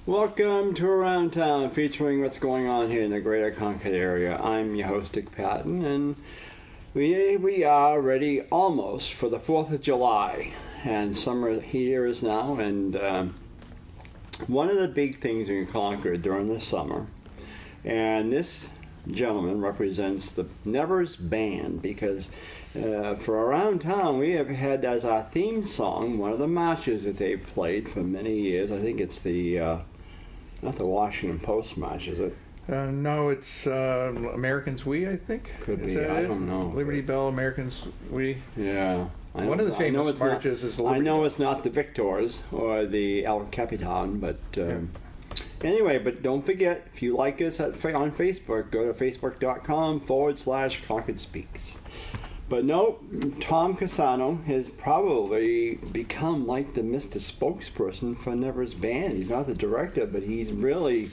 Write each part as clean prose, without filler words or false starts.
Welcome to Around Town, featuring what's going on here in the greater Concord area. I'm your host, Dick Patton, and we are ready almost for the 4th of July. And summer here is now, and one of the big things in Concord during the summer, and this gentleman represents the Nevers Band, because for Around Town we have had as our theme song one of the marches that they've played for many years. I think it's the not the Washington Post march, is it? No, it's Americans We, I think. Could be. I don't know. Liberty Bell, Americans We. Yeah. One of the famous marches is the Liberty I know Bell. it's not the Victors or the El Capitan, but anyway, but don't forget, if you like us on Facebook, go to facebook.com/Concord Speaks. But no, Tom Cusano has probably become like the Mr. Spokesperson for Nevers Band. He's not the director, but he's really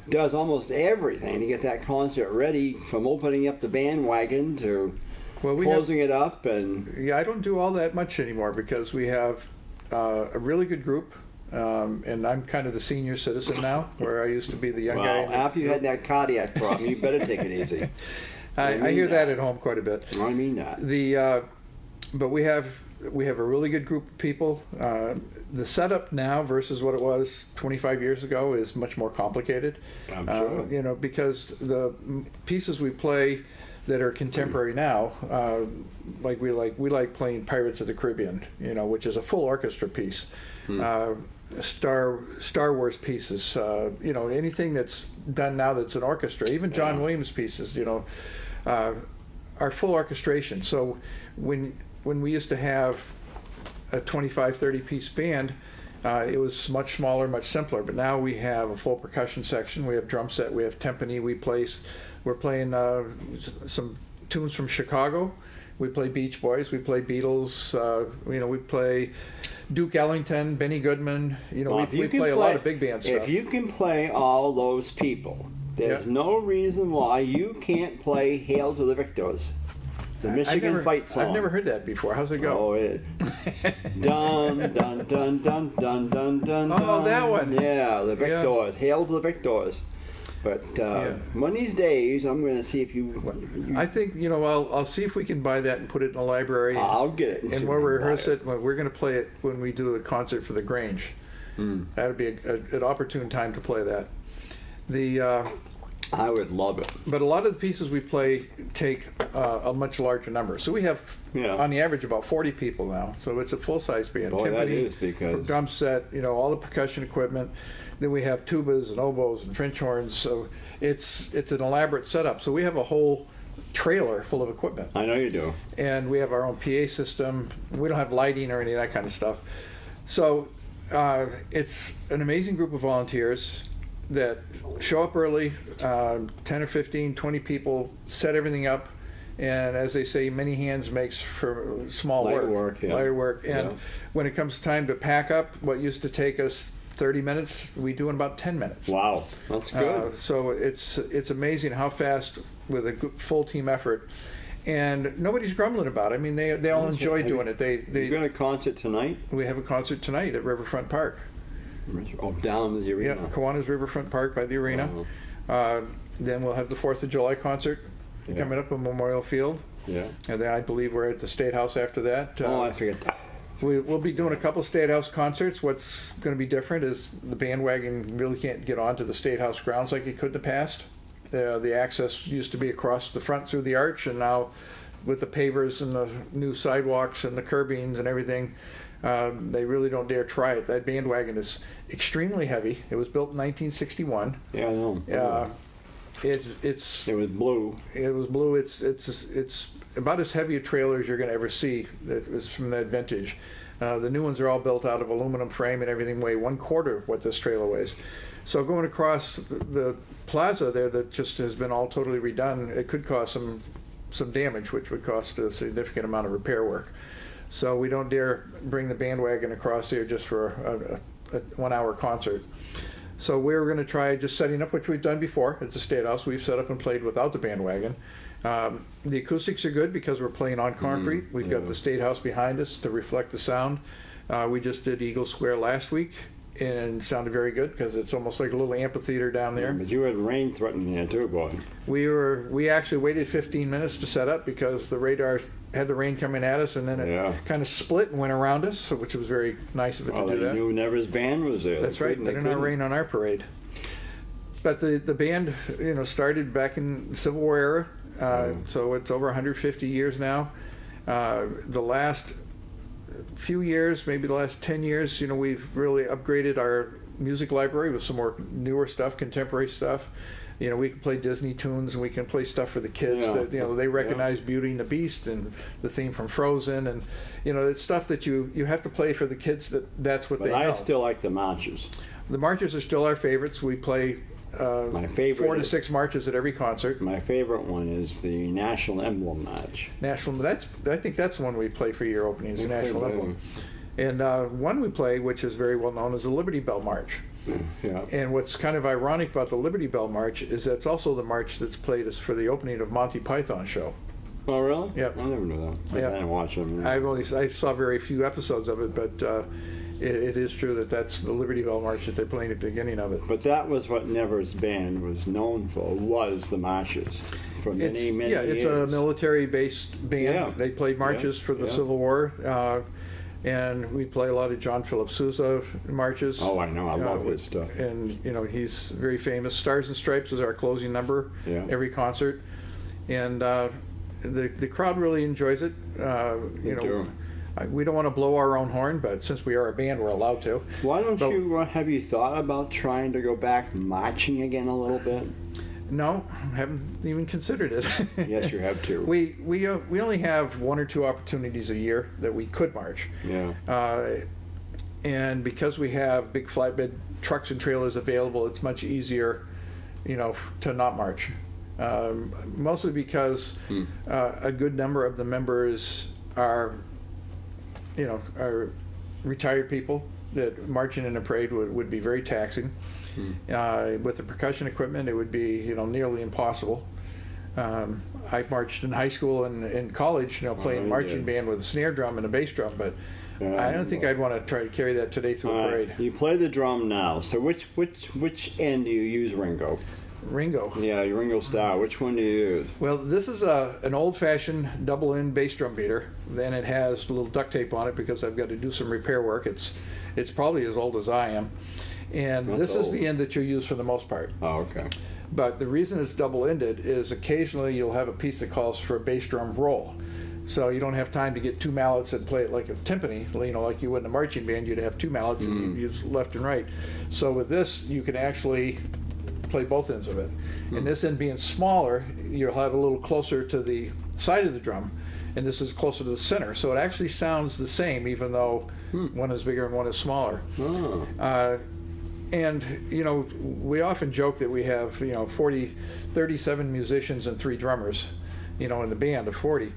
does almost everything to get that concert ready, from opening up the bandwagon to closing it up. And yeah, I don't do all that much anymore because we have a really good group. And I'm kind of the senior citizen now, where I used to be the young guy. Well, after you had that cardiac problem, you better take it easy. I hear that at home quite a bit. I mean that. But we have a really good group of people. The setup now versus what it was 25 years ago is much more complicated. I'm sure. Because the pieces we play that are contemporary now, like we like playing Pirates of the Caribbean, which is a full orchestra piece. Star Wars pieces, anything that's done now that's an orchestra, even John Williams pieces, are full orchestration. So when we used to have a 25, 30 piece band, it was much smaller, much simpler. But now we have a full percussion section. We have drum set. We have timpani. We're playing some tunes from Chicago. We play Beach Boys. We play Beatles. We play Duke Ellington, Benny Goodman. We play a lot of big band stuff. If you can play all those people, there's no reason why you can't play "Hail to the Victors," the Michigan fight song. I've never heard that before. How's it go? Oh, dun dun dun dun dun dun dun. Oh, that one. Yeah, the Victors. Hail to the Victors. But one of these days, I'm going to see if you I think I'll see if we can buy that and put it in the library. I'll get it. And we'll rehearse it. We're going to play it when we do the concert for the Grange. That'd be an opportune time to play that. I would love it. But a lot of the pieces we play take a much larger number. So we have, on the average, about 40 people now. So it's a full-size band. Boy, timpani, that is, because drum set, all the percussion equipment. Then we have tubas and oboes and French horns. So it's an elaborate setup. So we have a whole trailer full of equipment. I know you do. And we have our own PA system. We don't have lighting or any of that kind of stuff. So it's an amazing group of volunteers that show up early, 10 or 15, 20 people, set everything up, and as they say, many hands makes for small work. Lighter work. And when it comes time to pack up, what used to take us 30 minutes, we do in about 10 minutes. Wow, that's good. So it's amazing how fast, with a full team effort, and nobody's grumbling about it. I mean, they all enjoy doing it. You got a concert tonight? We have a concert tonight at Riverfront Park. Oh, down the arena. Yeah, Kiwanis Riverfront Park by the arena. Then we'll have the 4th of July concert coming up at Memorial Field. Yeah. And then I believe we're at the State House after that. I forget that. We'll be doing a couple State House concerts. What's going to be different is the bandwagon really can't get onto the State House grounds like it could in the past. The access used to be across the front through the arch, and now with the pavers and the new sidewalks and the curbings and everything, they really don't dare try it. That bandwagon is extremely heavy. It was built in 1961. Yeah, I know. It was blue. It was blue. It's about as heavy a trailer as you're going to ever see. That was from that vintage. The new ones are all built out of aluminum frame, and everything weigh 1/4 what this trailer weighs. So going across the plaza there, that just has been all totally redone, it could cause some damage, which would cost a significant amount of repair work. So we don't dare bring the bandwagon across here just for a 1-hour concert. So we're going to try just setting up, which we've done before at the State House. We've set up and played without the bandwagon. The acoustics are good because we're playing on concrete. We've got the State House behind us to reflect the sound. We just did Eagle Square last week, and sounded very good because it's almost like a little amphitheater down there. But you had rain threatening there too, boy. We actually waited 15 minutes to set up because the radar had the rain coming at us, and then it kind of split and went around us, which was very nice of it to do that. They knew Never's band was there. That's right. They did not rain on our parade. But the band, started back in the Civil War era, so it's over 150 years now. The last few years, maybe the last 10 years, we've really upgraded our music library with some more newer stuff, contemporary stuff. We can play Disney tunes, and we can play stuff for the kids that they recognize Beauty and the Beast and the theme from Frozen, and it's stuff that you have to play for the kids. That's what they know. But I still like the marches. The marches are still our favorites. We play my favorite 4 to 6 marches at every concert. My favorite one is the National Emblem March. I think that's the one we play for your openings, the National Emblem. And one we play, which is very well known, is the Liberty Bell March. Yeah. And what's kind of ironic about the Liberty Bell March is that's also the march that's played as for the opening of Monty Python show. Oh, really? Yep. I never knew that. I didn't watch them. I saw very few episodes of it, but it is true that that's the Liberty Bell March that they're playing at the beginning of it. But that was what Never's band was known for, was the marches. For many years. Yeah, it's a military-based band. Yeah. They played marches for the Civil War. And we play a lot of John Philip Sousa marches. Oh, I know. I love his stuff. And, he's very famous. Stars and Stripes is our closing number every concert. And the crowd really enjoys it. We don't want to blow our own horn, but since we are a band, we're allowed to. Why don't have you thought about trying to go back marching again a little bit? No, haven't even considered it. Yes, you have to. We only have 1 or 2 opportunities a year that we could march. Yeah. And because we have big flatbed trucks and trailers available, it's much easier, to not march. Mostly because a good number of the members are retired people that marching in a parade would be very taxing. With the percussion equipment, it would be nearly impossible. I marched in high school and in college, playing marching band with a snare drum and a bass drum, but I don't think I'd want to try to carry that today through a parade. You play the drum now, so which end do you use, Ringo? Ringo. Yeah, your Ringo Starr. Which one do you use? Well, this is an old-fashioned double-end bass drum beater. Then it has a little duct tape on it because I've got to do some repair work. It's probably as old as I am. And this is the end that you use for the most part. Oh, okay. But the reason it's double-ended is occasionally you'll have a piece that calls for a bass drum roll. So you don't have time to get 2 mallets and play it like a timpani, like you would in a marching band. You'd have 2 mallets and you use left and right. So with this, you can actually play both ends of it. And this end being smaller, you'll have a little closer to the side of the drum, and this is closer to the center. So it actually sounds the same, even though one is bigger and one is smaller. Oh. And, we often joke that we have, 37 musicians and 3 drummers, in the band of 40.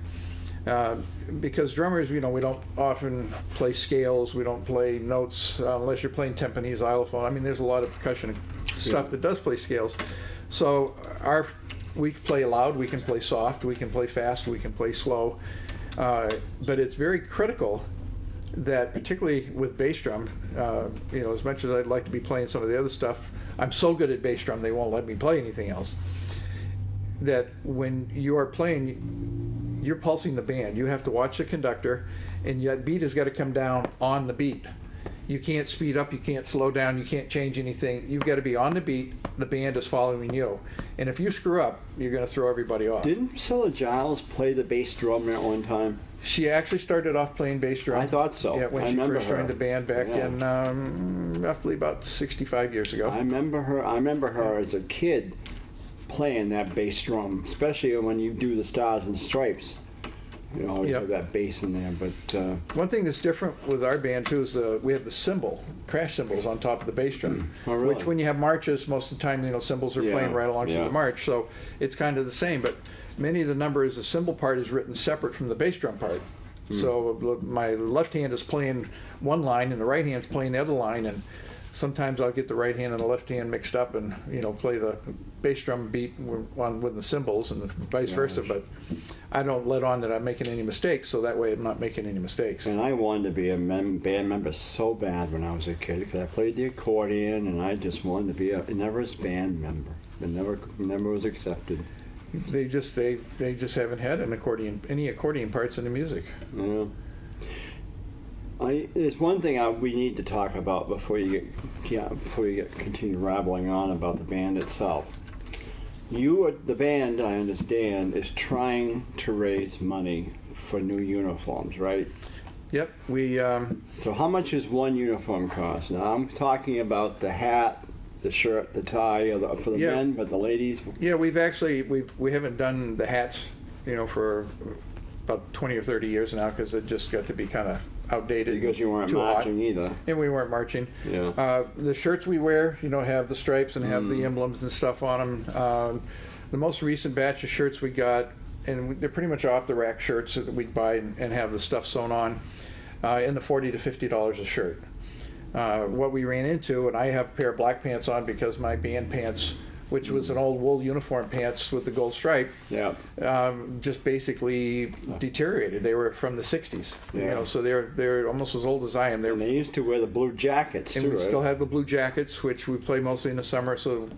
Because drummers, we don't often play scales, we don't play notes, unless you're playing timpani, xylophone. I mean, there's a lot of percussion stuff that does play scales. So we can play loud, we can play soft, we can play fast, we can play slow. But it's very critical that, particularly with bass drum, as much as I'd like to be playing some of the other stuff, I'm so good at bass drum they won't let me play anything else, that when you are playing, you're pulsing the band. You have to watch the conductor, and that beat has got to come down on the beat. You can't speed up, you can't slow down, you can't change anything. You've got to be on the beat. The band is following you. And if you screw up, you're going to throw everybody off. Didn't Priscilla Giles play the bass drum at one time? She actually started off playing bass drum. I thought so. Yeah, when she first joined the band back in roughly about 65 years ago. I remember her as a kid playing that bass drum, especially when you do the Stars and Stripes. You always have that bass in there. But one thing that's different with our band too is we have the cymbal, crash cymbals on top of the bass drum. Oh, really? Which, when you have marches, most of the time cymbals are playing right alongside the march, so it's kind of the same. But many of the numbers, the cymbal part is written separate from the bass drum part. So my left hand is playing one line, and the right hand's playing the other line, and sometimes I'll get the right hand and the left hand mixed up and, play the bass drum beat with the cymbals and vice versa, but I don't let on that I'm making any mistakes, so that way I'm not making any mistakes. And I wanted to be a band member so bad when I was a kid, because I played the accordion, and I just wanted to be a band member, but never was accepted. They just haven't had any accordion parts in the music. Yeah. There's one thing we need to talk about before you continue rambling on about the band itself. The band, I understand, is trying to raise money for new uniforms, right? Yep. So how much does one uniform cost? Now I'm talking about the hat, the shirt, the tie for the men, but the ladies. Yeah, we haven't done the hats, for about 20 or 30 years now, because it just got to be kind of outdated. Because you weren't marching either. And we weren't marching. Yeah. The shirts we wear, have the stripes and have the emblems and stuff on them. The most recent batch of shirts we got, and they're pretty much off the rack shirts that we'd buy and have the stuff sewn on, in the $40 to $50 a shirt. What we ran into, and I have a pair of black pants on because my band pants, which was an old wool uniform pants with the gold stripe, just basically deteriorated. They were from the 60s, so they're almost as old as I am. And they used to wear the blue jackets too, and we right? still have the blue jackets, which we play mostly in the summer. So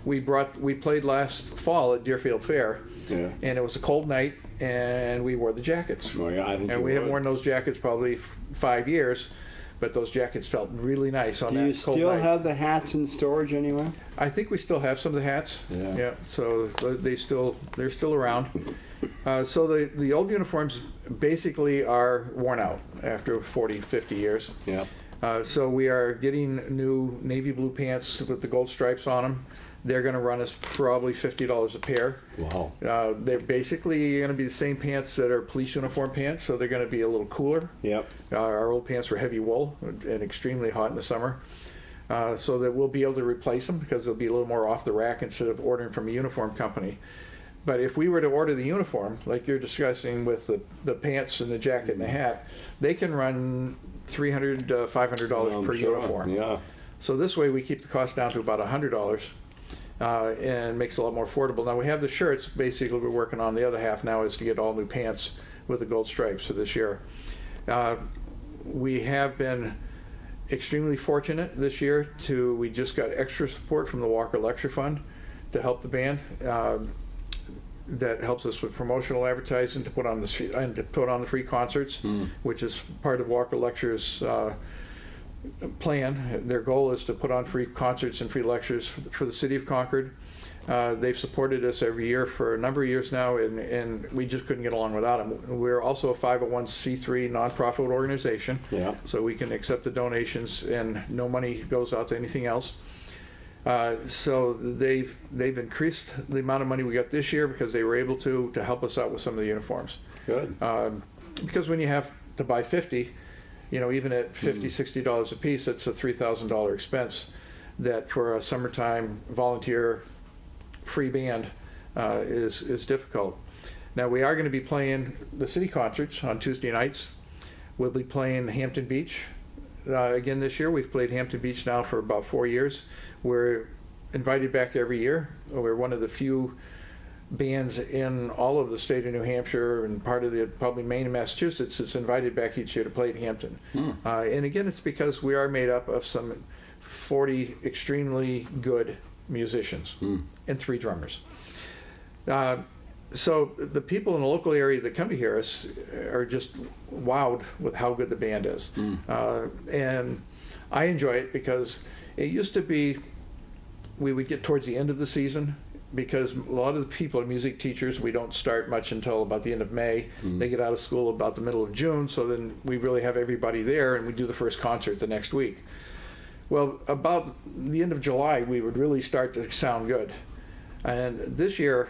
we played last fall at Deerfield Fair, and it was a cold night, and we wore the jackets. Oh, yeah, I think and we haven't worn those jackets probably 5 years. But those jackets felt really nice on that cold night. Do you still have the hats in storage anywhere? I think we still have some of the hats. Yeah. So they're still around. So the old uniforms basically are worn out after 40, 50 years. Yeah. So we are getting new navy blue pants with the gold stripes on them. They're going to run us probably $50 a pair. Wow. They're basically going to be the same pants that are police uniform pants, so they're going to be a little cooler. Yep. Our old pants were heavy wool and extremely hot in the summer. So that we'll be able to replace them because they'll be a little more off the rack instead of ordering from a uniform company. But if we were to order the uniform, like you're discussing with the pants and the jacket and the hat, they can run $300 to $500 per uniform. Yeah. So this way we keep the cost down to about $100. And makes it a lot more affordable. Now we have the shirts. Basically, we're working on the other half now is to get all new pants with the gold stripes for this year. We have been extremely fortunate this year. We just got extra support from the Walker Lecture Fund to help the band. That helps us with promotional advertising to put on the free concerts, which is part of Walker Lecture's plan. Their goal is to put on free concerts and free lectures for the city of Concord. They've supported us every year for a number of years now, and we just couldn't get along without them. We're also a 501c3 nonprofit organization, so we can accept the donations and no money goes out to anything else. So they've increased the amount of money we got this year because they were able to help us out with some of the uniforms. Good. Because when you have to buy 50, even at $50, $60 a piece, it's a $3,000 expense that for a summertime volunteer free band is difficult. Now we are going to be playing the city concerts on Tuesday nights. We'll be playing Hampton Beach again this year. We've played Hampton Beach now for about 4 years. We're invited back every year. We're one of the few bands in all of the state of New Hampshire and part of probably Maine and Massachusetts that's invited back each year to play at Hampton. And again, it's because we are made up of some 40 extremely good musicians and 3 drummers. So the people in the local area that come to hear us are just wowed with how good the band is. And I enjoy it because it used to be we would get towards the end of the season because a lot of the people are music teachers. We don't start much until about the end of May. They get out of school about the middle of June, so then we really have everybody there, and we do the first concert the next week. Well, about the end of July, we would really start to sound good. And this year,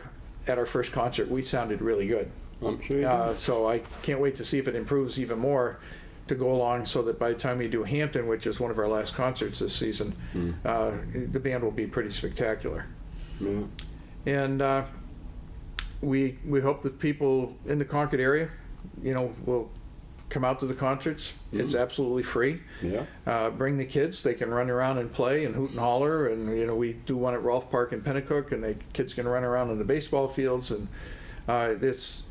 at our first concert, we sounded really good. I'm sure you did. So I can't wait to see if it improves even more to go along so that by the time we do Hampton, which is one of our last concerts this season, the band will be pretty spectacular. Yeah. And we hope that people in the Concord area, will come out to the concerts. It's absolutely free. Yeah. Bring the kids. They can run around and play and hoot and holler. And, you know, we do one at Rolfe Park in Pennacook, and the kids can run around on the baseball fields. And it's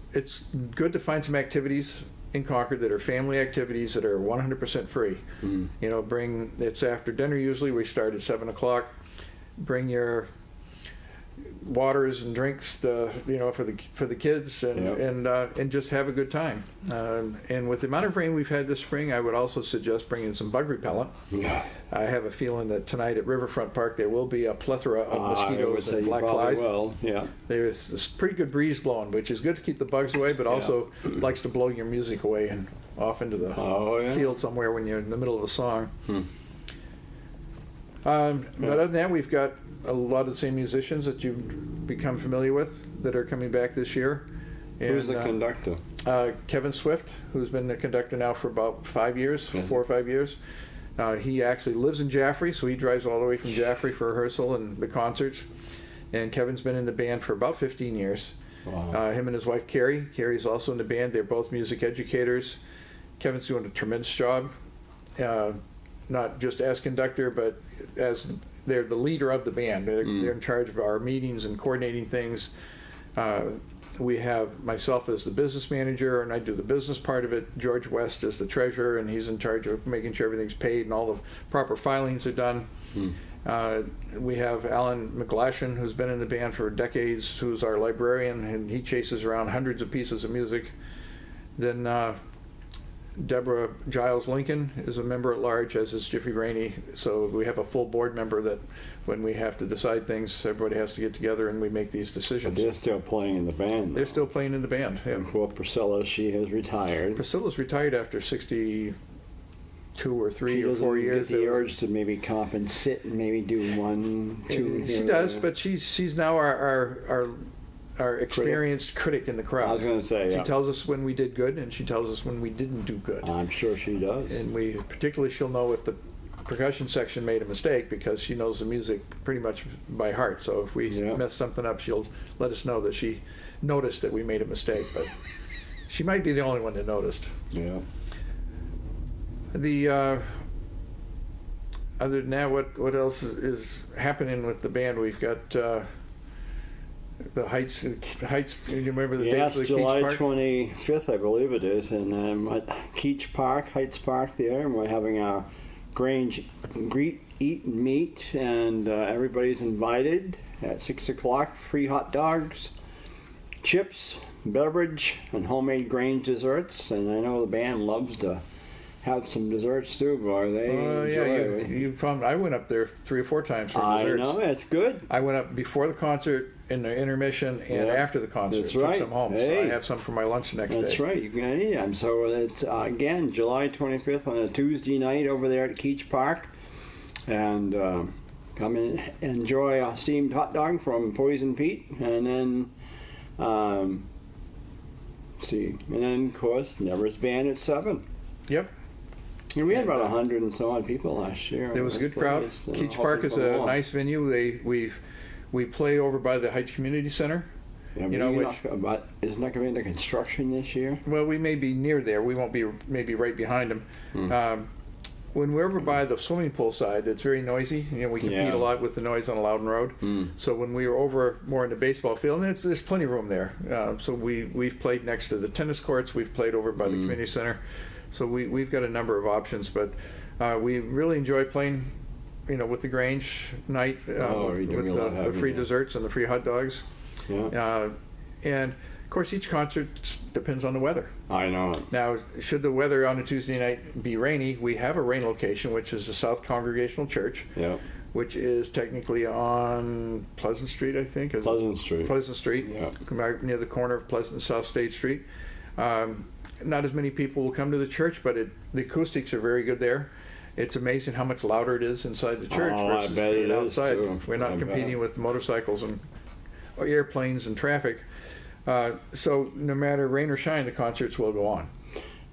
good to find some activities in Concord that are family activities that are 100% free. You know, it's after dinner usually. We start at 7 o'clock. Bring your waters and drinks, you know, for the kids, and just have a good time. And with the amount of rain we've had this spring, I would also suggest bringing some bug repellent. Yeah. I have a feeling that tonight at Riverfront Park there will be a plethora of mosquitoes and black flies. Well, yeah. There's a pretty good breeze blowing, which is good to keep the bugs away, but also likes to blow your music away and off into the field somewhere when you're in the middle of a song. But other than that, we've got a lot of the same musicians that you've become familiar with that are coming back this year. And, who's the conductor? Kevin Swift, who's been the conductor now for about 5 years, 4 or 5 years. He actually lives in Jaffrey, so he drives all the way from Jaffrey for rehearsal and the concerts. And Kevin's been in the band for about 15 years. Wow. Him and his wife, Carrie. Carrie's also in the band. They're both music educators. Kevin's doing a tremendous job, not just as conductor, but as they're the leader of the band. They're in charge of our meetings and coordinating things. We have myself as the business manager, and I do the business part of it. George West is the treasurer, and he's in charge of making sure everything's paid and all the proper filings are done. We have Alan McGlashan, who's been in the band for decades, who's our librarian, and he chases around hundreds of pieces of music. Then Deborah Giles Lincoln is a member at large, as is Jiffy Rainey. So we have a full board member that when we have to decide things, everybody has to get together and we make these decisions. But they're still playing in the band. They're still playing in the band. Yeah. And poor Priscilla, she has retired. Priscilla's retired after 62 or 3 or 4 years. Get the urge to maybe come up and sit and maybe do 1, 2. She does, but she's now our experienced critic in the crowd. I was going to say, she tells us when we did good, and she tells us when we didn't do good. I'm sure she does. And particularly she'll know if the percussion section made a mistake, because she knows the music pretty much by heart. So if we mess something up, she'll let us know that she noticed that we made a mistake. But she might be the only one that noticed. Yeah. Other than that, what else is happening with the band? We've got the Heights. You remember the date for the July Keach Park? 25th, I believe it is, and at Keach Park, Heights Park there, and we're having our Grange greet, eat, and meet, and everybody's invited at 6 o'clock. Free hot dogs, chips, beverage, and homemade Grange desserts. And I know the band loves to have some desserts too, boy. They enjoy it. I went up there 3 or 4 times for desserts. I know, it's good. I went up before the concert, in the intermission, and after the concert. That's took right. some home. Hey. So I have some for my lunch the next day. That's right. You can eat them. So it's again July 25th on a Tuesday night over there at Keach Park, and come and enjoy a steamed hot dog from Poison Pete, and then and then of course Never's Band at 7. Yep. And we had about 100 and so on people last year. There was a good crowd. Keach Park is a nice venue. We play over by the Heights Community Center. Yeah, you know, but isn't that going to be under construction this year? Well, we may be near there. We won't be maybe right behind them. When we're over by the swimming pool side, it's very noisy. You know, we compete a lot with the noise on Loudon Road. So when we were over more in the baseball field, and there's plenty of room there. So we've played next to the tennis courts. We've played over by the community center. So we've got a number of options, but we really enjoy playing, with the Grange night, with the free desserts and the free hot dogs. Yeah. And of course, each concert depends on the weather. I know. Now, should the weather on a Tuesday night be rainy, we have a rain location, which is the South Congregational Church, which is technically on Pleasant Street, I think. Pleasant Street. Near the corner of Pleasant and South State Street. Not as many people will come to the church, but the acoustics are very good there. It's amazing how much louder it is inside the church versus being outside. We're not competing with motorcycles and airplanes and traffic. So no matter rain or shine, the concerts will go on.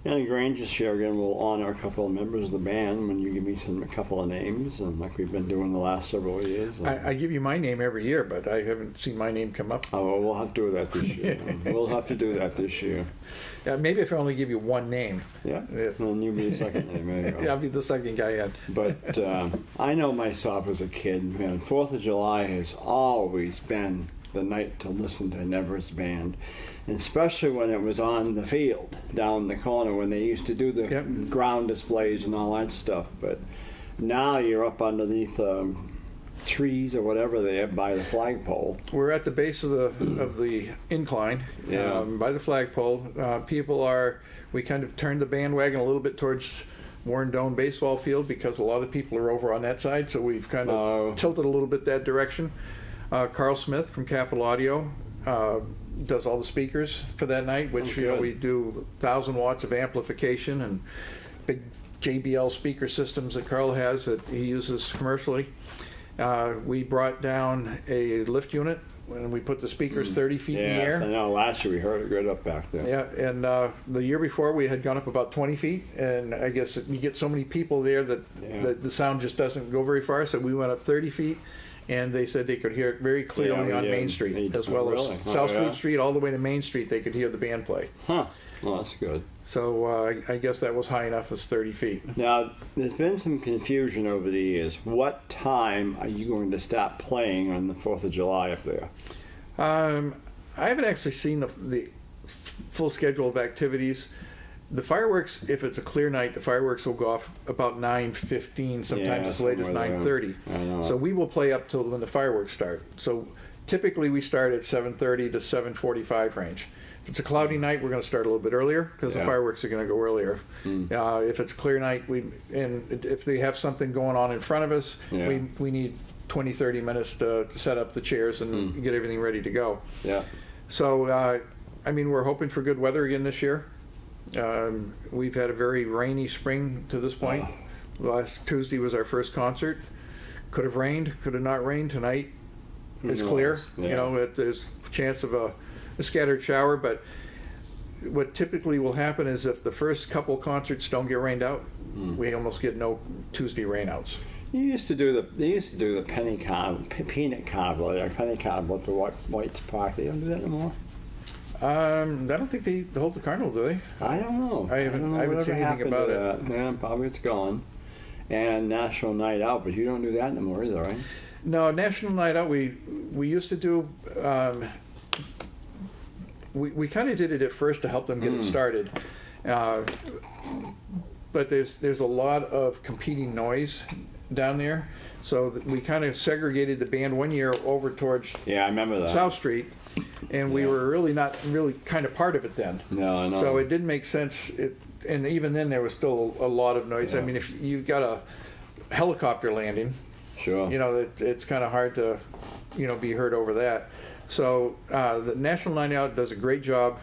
And Grange this year again will honor a couple of members of the band when you give me a couple of names, and like we've been doing the last several years. I give you my name every year, but I haven't seen my name come up. Oh, well, we'll have to do that this year. We'll have to do that this year. Maybe if I only give you one name. Yeah, and you'll be the second name. There you go. Yeah, I'll be the second guy in. But I know myself as a kid, man, 4th of July has always been the night to listen to Never's band, and especially when it was on the field down the corner when they used to do the ground displays and all that stuff. But now you're up underneath trees or whatever they have by the flagpole. We're at the base of the incline, by the flagpole. We kind of turned the bandwagon a little bit towards Warren Doan baseball field because a lot of people are over on that side, so we've kind of tilted a little bit that direction. Carl Smith from Capital Audio does all the speakers for that night, which we do 1,000 watts of amplification and big JBL speaker systems that Carl has that he uses commercially. We brought down a lift unit and we put the speakers 30 feet in the air. Yes, I know. Last year we heard it good up back there. Yeah, and the year before we had gone up about 20 feet, and I guess you get so many people there that the sound just doesn't go very far, so we went up 30 feet. And they said they could hear it very clearly on Main Street, as well as South Street all the way to Main Street. They could hear the band play. Huh. Well, that's good. So I guess that was high enough as 30 feet. Now, there's been some confusion over the years. What time are you going to start playing on the 4th of July up there? I haven't actually seen the full schedule of activities. The fireworks, if it's a clear night, the fireworks will go off about 9:15, sometimes as late as 9:30. So we will play up till when the fireworks start. So typically we start at 7:30 to 7:45 range. If it's a cloudy night, we're going to start a little bit earlier because the fireworks are going to go earlier. If it's a clear night, and if they have something going on in front of us, we need 20-30 minutes to set up the chairs and get everything ready to go. Yeah. So, we're hoping for good weather again this year. We've had a very rainy spring to this point. Last Tuesday was our first concert. Could have rained, could have not rained. Tonight it's clear. There's a chance of a scattered shower, but what typically will happen is if the first couple concerts don't get rained out, we almost get no Tuesday rainouts. They used to do the peanut cobbler at the White's Park. They don't do that anymore. I don't think they hold the carnival, do they? I don't know. I haven't seen anything about it. Yeah, probably it's gone. And National Night Out, but you don't do that anymore either, right? No, National Night Out we used to do. We kind of did it at first to help them get it started, but there's a lot of competing noise down there, so we kind of segregated the band one year over towards I remember that. South Street, and we were really not kind of part of it then. No, I know. So it didn't make sense. And even then there was still a lot of noise. I mean, if you've got a helicopter landing, it's kind of hard to be heard over that. So the National Night Out does a great job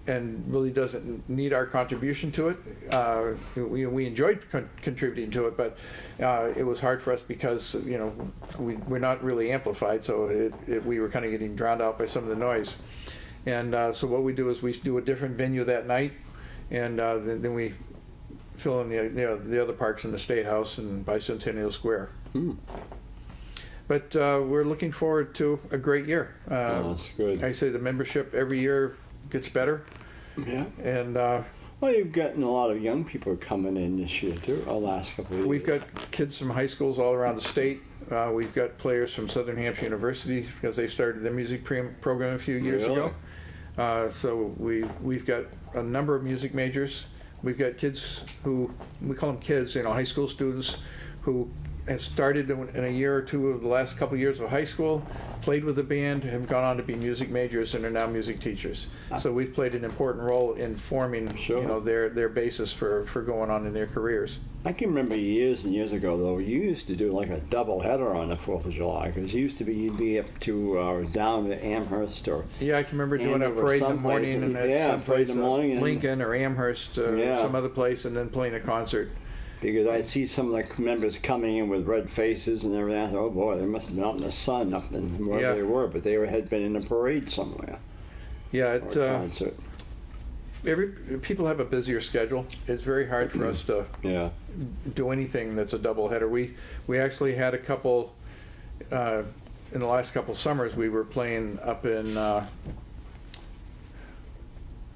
and really doesn't need our contribution to it. We enjoyed contributing to it, but it was hard for us because we're not really amplified, so we were kind of getting drowned out by some of the noise. And so what we do is we do a different venue that night, and then we fill in the other parks in the State House and Bicentennial Square. But we're looking forward to a great year. That's good. I say the membership every year gets better. Yeah. And well, you've gotten a lot of young people coming in this year too. The last couple of years. We've got kids from high schools all around the state. We've got players from Southern Hampshire University because they started their music program a few years ago. So we've got a number of music majors. We've got kids who we call them kids, high school students who have started in a year or two of the last couple of years of high school, played with the band, have gone on to be music majors and are now music teachers. So we've played an important role in forming their basis for going on in their careers. I can remember years and years ago, though, you used to do like a double header on the 4th of July, because you'd be up to down to Amherst or... Yeah, I can remember doing a parade in the morning and at some place Lincoln or Amherst, some other place, and then playing a concert. Because I'd see some of the members coming in with red faces and everything. I thought, oh boy, they must have been out in the sun up in wherever they were, but they had been in a parade somewhere. Yeah, people have a busier schedule. It's very hard for us to Yeah. do anything that's a doubleheader. We actually had a couple in the last couple summers. We were playing up in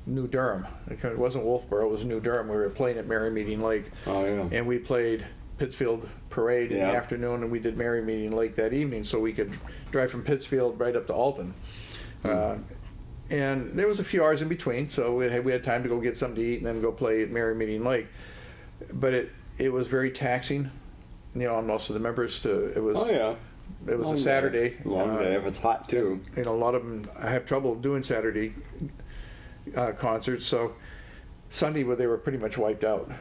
New Durham. It wasn't Wolfboro, it was New Durham. We were playing at Merry Meeting Lake. Oh, yeah. And we played Pittsfield Parade in Yeah. the afternoon, and we did Merry Meeting Lake that evening, so we could drive from Pittsfield right up to Alton. And there was a few hours in between, so we had time to go get something to eat and then go play at Merry Meeting Lake. But it was very taxing, on most of the members. It was Oh, yeah. it was Long a Saturday. Long day if it's hot, too. A lot of them have trouble doing Saturday concerts, so Sunday they were pretty much wiped out.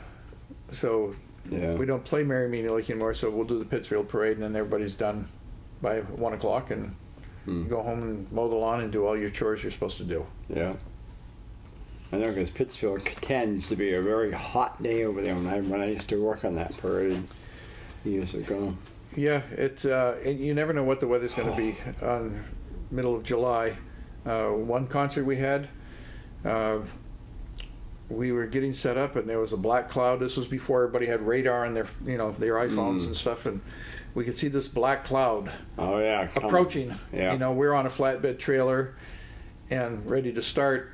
So Yeah. we don't play Merry Meeting Lake anymore, so we'll do the Pittsfield Parade, and then everybody's done by 1 o'clock, and go home and mow the lawn and do all your chores you're supposed to do. Yeah. I know, because Pittsfield tends to be a very hot day over there when I used to work on that parade years ago. Yeah, and you never know what the weather's going to be on middle of July. One concert we had, we were getting set up, and there was a black cloud. This was before everybody had radar on their iPhones and stuff, and we could see this black cloud Oh, yeah. approaching. Yeah. We're on a flatbed trailer and ready to start,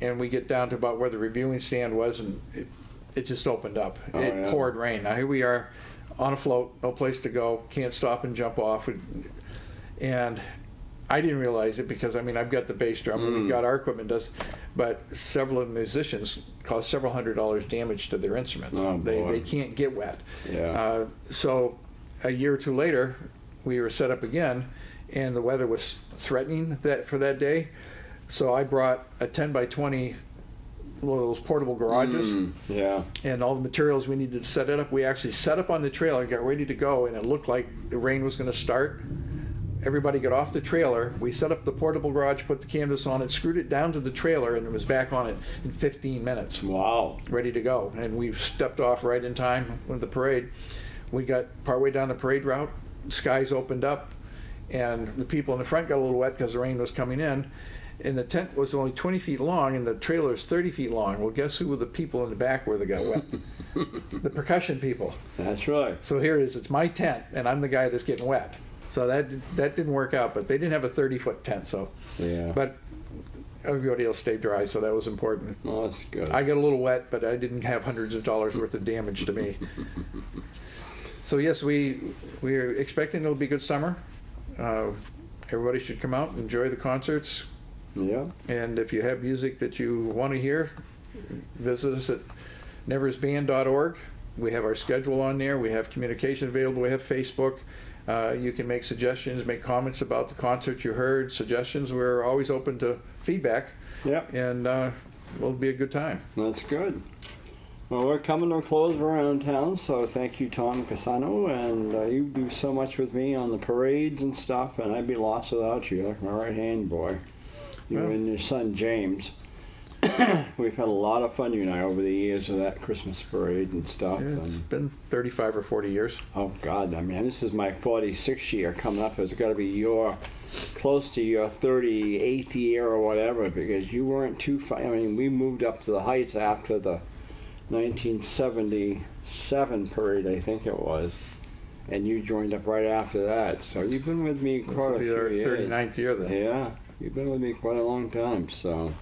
and we get down to about where the reviewing stand was, and it just opened up. Oh, It yeah. poured rain. Now here we are on a float, no place to go, can't stop and jump off. And I didn't realize it because, I've got the bass drum and we've got our equipment but several of the musicians caused several $100 damage to their instruments. Oh, boy. They can't get wet. Yeah. So a year or two later, we were set up again, and the weather was threatening for that day. So I brought a 10 by 20, one of those portable garages, Yeah. and all the materials we needed to set it up. We actually set up on the trailer, got ready to go, and it looked like the rain was going to start. Everybody got off the trailer. We set up the portable garage, put the canvas on it, screwed it down to the trailer, and it was back on it in 15 minutes. Wow. Ready to go. And we stepped off right in time with the parade. We got partway down the parade route, skies opened up, and the people in the front got a little wet because the rain was coming in. And the tent was only 20 feet long, and the trailer is 30 feet long. Well, guess who were the people in the back where they got wet? The percussion people. That's right. So here it is. It's my tent, and I'm the guy that's getting wet. So that didn't work out, but they didn't have a 30-foot tent. So, Yeah. but everybody else stayed dry, so that was important. Oh, that's good. I got a little wet, but I didn't have hundreds of dollars worth of damage to me. So yes, we're expecting it'll be a good summer. Everybody should come out and enjoy the concerts. Yeah. And if you have music that you want to hear, visit us at neversband.org. We have our schedule on there. We have communication available. We have Facebook. You can make suggestions, make comments about the concert you heard, suggestions. We're always open to feedback, Yep. and it'll be a good time. That's good. Well, we're coming to a close around town, so thank you, Tom Cusano, and you do so much with me on the parades and stuff, and I'd be lost without you. You're like my right-hand boy. You Well. and your son, James. We've had a lot of fun, you and I, over the years of that Christmas parade and stuff. It's And, been 35 or 40 years. oh, God, this is my 46th year coming up. It's got to be close to your 38th year or whatever, because you weren't too far. We moved up to the Heights after the 1977 parade, I think it was, and you joined up right after that. So you've been with me This quite will a be few our years. 39th year then. Yeah, you've been with me quite a long time. So,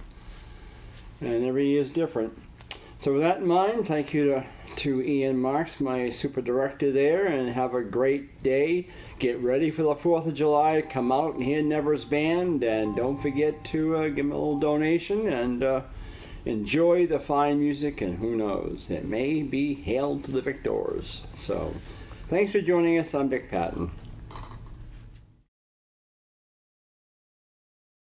and every year is different. So with that in mind, thank you to Ian Marx, my super director there, and have a great day. Get ready for the 4th of July. Come out and hear Nevers Band, and don't forget to give them a little donation and enjoy the fine music, and who knows, it may be hailed to the victors. So thanks for joining us. I'm Dick Patton.